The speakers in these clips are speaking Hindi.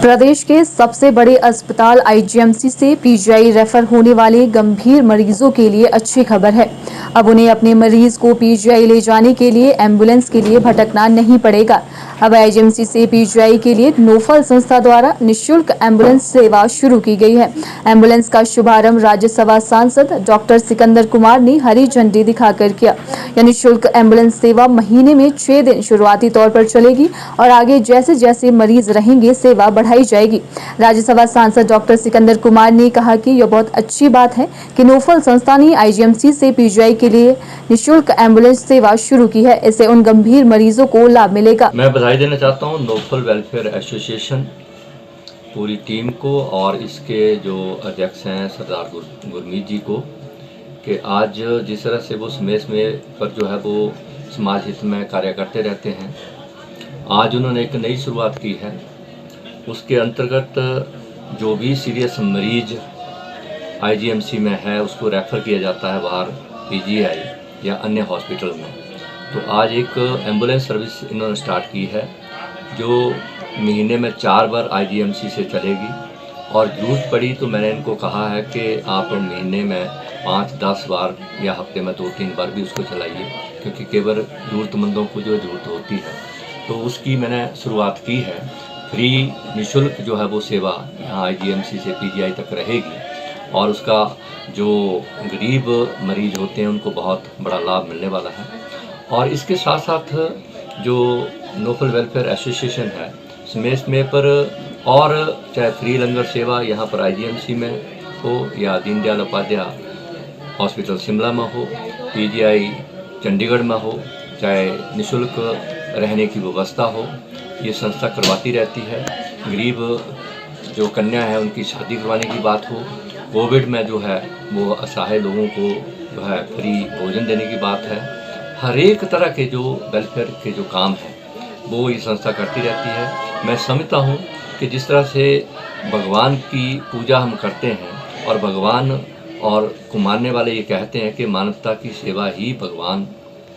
प्रदेश के सबसे बड़े अस्पताल आईजीएमसी से पीजीआई रेफर होने वाले गंभीर मरीजों के लिए अच्छी खबर है। अब उन्हें अपने मरीज को पीजीआई ले जाने के लिए एम्बुलेंस के लिए भटकना नहीं पड़ेगा। अब आईजीएमसी से पीजीआई के लिए नोफल संस्था द्वारा निःशुल्क एम्बुलेंस सेवा शुरू की गई है। एम्बुलेंस का शुभारंभ राज्यसभा सांसद डॉक्टर सिकंदर कुमार ने हरी झंडी दिखाकर किया। यह निःशुल्क एम्बुलेंस सेवा महीने में 6 दिन शुरुआती तौर पर चलेगी और आगे जैसे जैसे मरीज रहेंगे सेवा बढ़ाई जाएगी। राज्यसभा सांसद डॉक्टर सिकंदर कुमार ने कहा कि यह बहुत अच्छी बात है कि नोफल संस्था ने आईजीएमसी से पीजीआई के लिए निःशुल्क एम्बुलेंस सेवा शुरू की है। इससे उन गंभीर मरीजों को लाभ मिलेगा। मैं बधाई देना चाहता हूँ नोफल वेलफेयर एसोसिएशन पूरी टीम को और इसके जो अध्यक्ष हैं सरदार गुरमीत जी को कि आज जिस तरह से वो समय समय पर जो है वो समाज हित में कार्य करते रहते हैं, आज उन्होंने एक नई शुरुआत की है। उसके अंतर्गत जो भी सीरियस मरीज आईजीएमसी में है उसको रेफ़र किया जाता है बाहर पीजीआई या अन्य हॉस्पिटल में। तो आज एक एम्बुलेंस सर्विस इन्होंने स्टार्ट की है जो महीने में 4 बार आईजीएमसी से चलेगी और ज़रूरत पड़ी तो मैंने इनको कहा है कि आप महीने में 5-10 बार या हफ्ते में 2-3 बार भी उसको चलाइए, क्योंकि केवल ज़रूरतमंदों को जो ज़रूरत होती है तो उसकी मैंने शुरुआत की है। फ्री निःशुल्क जो है वो सेवा यहाँ आईजीएमसी से पीजीआई तक रहेगी और उसका जो गरीब मरीज होते हैं उनको बहुत बड़ा लाभ मिलने वाला है। और इसके साथ साथ जो नोफल वेलफेयर एसोसिएशन है समय समय पर और चाहे फ्री लंगर सेवा यहाँ पर आईजीएमसी में हो या दीनदयाल उपाध्याय हॉस्पिटल शिमला में हो, पीजीआई चंडीगढ़ में हो, चाहे निःशुल्क रहने की व्यवस्था हो, ये संस्था करवाती रहती है। गरीब जो कन्या है उनकी शादी करवाने की बात हो, कोविड में जो है वो असहाय लोगों को जो है फ्री भोजन देने की बात है। हर एक तरह के जो वेलफेयर के जो काम है वो ये संस्था करती रहती है। मैं समझता हूँ कि जिस तरह से भगवान की पूजा हम करते हैं और भगवान और को मानने वाले ये कहते हैं कि मानवता की सेवा ही भगवान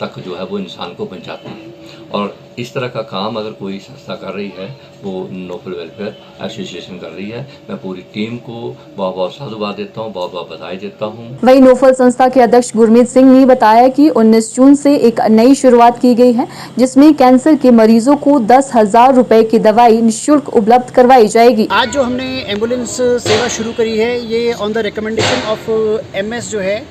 तक जो है वो इंसान को पहुंचाती है, और इस तरह का काम अगर कोई संस्था कर रही है वो नोफल वेलफेयर एसोसिएशन कर रही है। मैं पूरी टीम को बहुत बहुत साधुवाद देता हूँ, बहुत बहुत बधाई देता हूँ। वहीं नोफल संस्था के अध्यक्ष गुरमीत सिंह ने बताया कि 19 जून से एक नई शुरुआत की गई है जिसमें कैंसर के मरीजों को 10,000 रुपए की दवाई निःशुल्क उपलब्ध करवाई जाएगी। आज जो हमने एम्बुलेंस सेवा शुरू करी है ये on the recommendation of MS जो है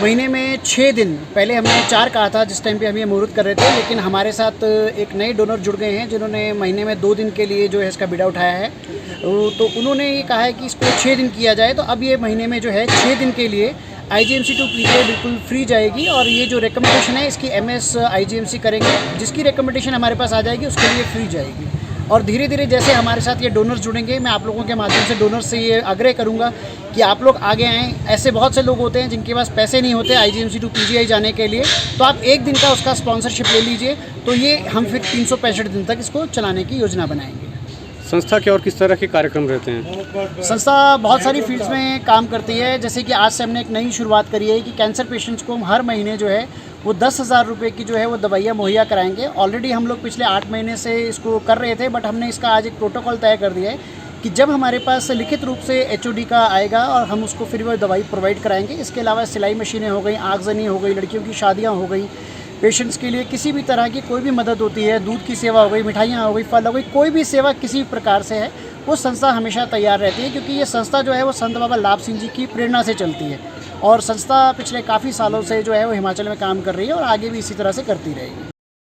महीने में 6 दिन, पहले हमने 4 कहा था जिस टाइम पे हम ये मुहूर्त कर रहे थे, लेकिन हमारे साथ एक नए डोनर जुड़ गए हैं जिन्होंने महीने में 2 दिन के लिए जो है इसका बिड़ा उठाया है। तो उन्होंने ये कहा है कि इसको 6 दिन किया जाए, तो अब ये महीने में जो है 6 दिन के लिए आईजीएमसी टू पीजीआई बिल्कुल फ्री जाएगी और ये जो रिकमेंडेशन है इसकी एमएस आईजीएमसी करेंगे, जिसकी रिकमेंडेशन हमारे पास आ जाएगी उसके लिए फ्री जाएगी। और धीरे धीरे जैसे हमारे साथ ये डोनर्स जुड़ेंगे, मैं आप लोगों के माध्यम से डोनर्स से ये आग्रह करूंगा कि आप लोग आगे आएँ। ऐसे बहुत से लोग होते हैं जिनके पास पैसे नहीं होते आईजीएमसी टू पीजीआई जाने के लिए, तो आप एक दिन का उसका स्पॉन्सरशिप ले लीजिए, तो ये हम फिर 365 दिन तक इसको चलाने की योजना बनाएंगे। संस्था के और किस तरह के कार्यक्रम रहते हैं? संस्था बहुत सारी फील्ड्स में काम करती है, जैसे कि आज से हमने एक नई शुरुआत करी है कि कैंसर पेशेंट्स को हम हर महीने जो है वो 10,000 रुपये की जो है वो दवाइयाँ मुहैया कराएंगे। ऑलरेडी हम लोग पिछले 8 महीने से इसको कर रहे थे, बट हमने इसका आज एक प्रोटोकॉल तय कर दिया है कि जब हमारे पास लिखित रूप से एचओडी का आएगा और हम उसको फिर वो दवाई प्रोवाइड कराएंगे। इसके अलावा सिलाई मशीनें हो गई, आगजनी हो गई, लड़कियों की शादियाँ हो गई, पेशेंट्स के लिए किसी भी तरह की कोई भी मदद होती है, दूध की सेवा हो गई, मिठाइयाँ हो गई, फल हो गई, कोई भी सेवा किसी प्रकार से है वो संस्था हमेशा तैयार रहती है, क्योंकि ये संस्था जो है वो संत बाबा लाभ सिंह जी की प्रेरणा से चलती है और संस्था पिछले काफ़ी सालों से जो है वो हिमाचल में काम कर रही है और आगे भी इसी तरह से करती रहेगी।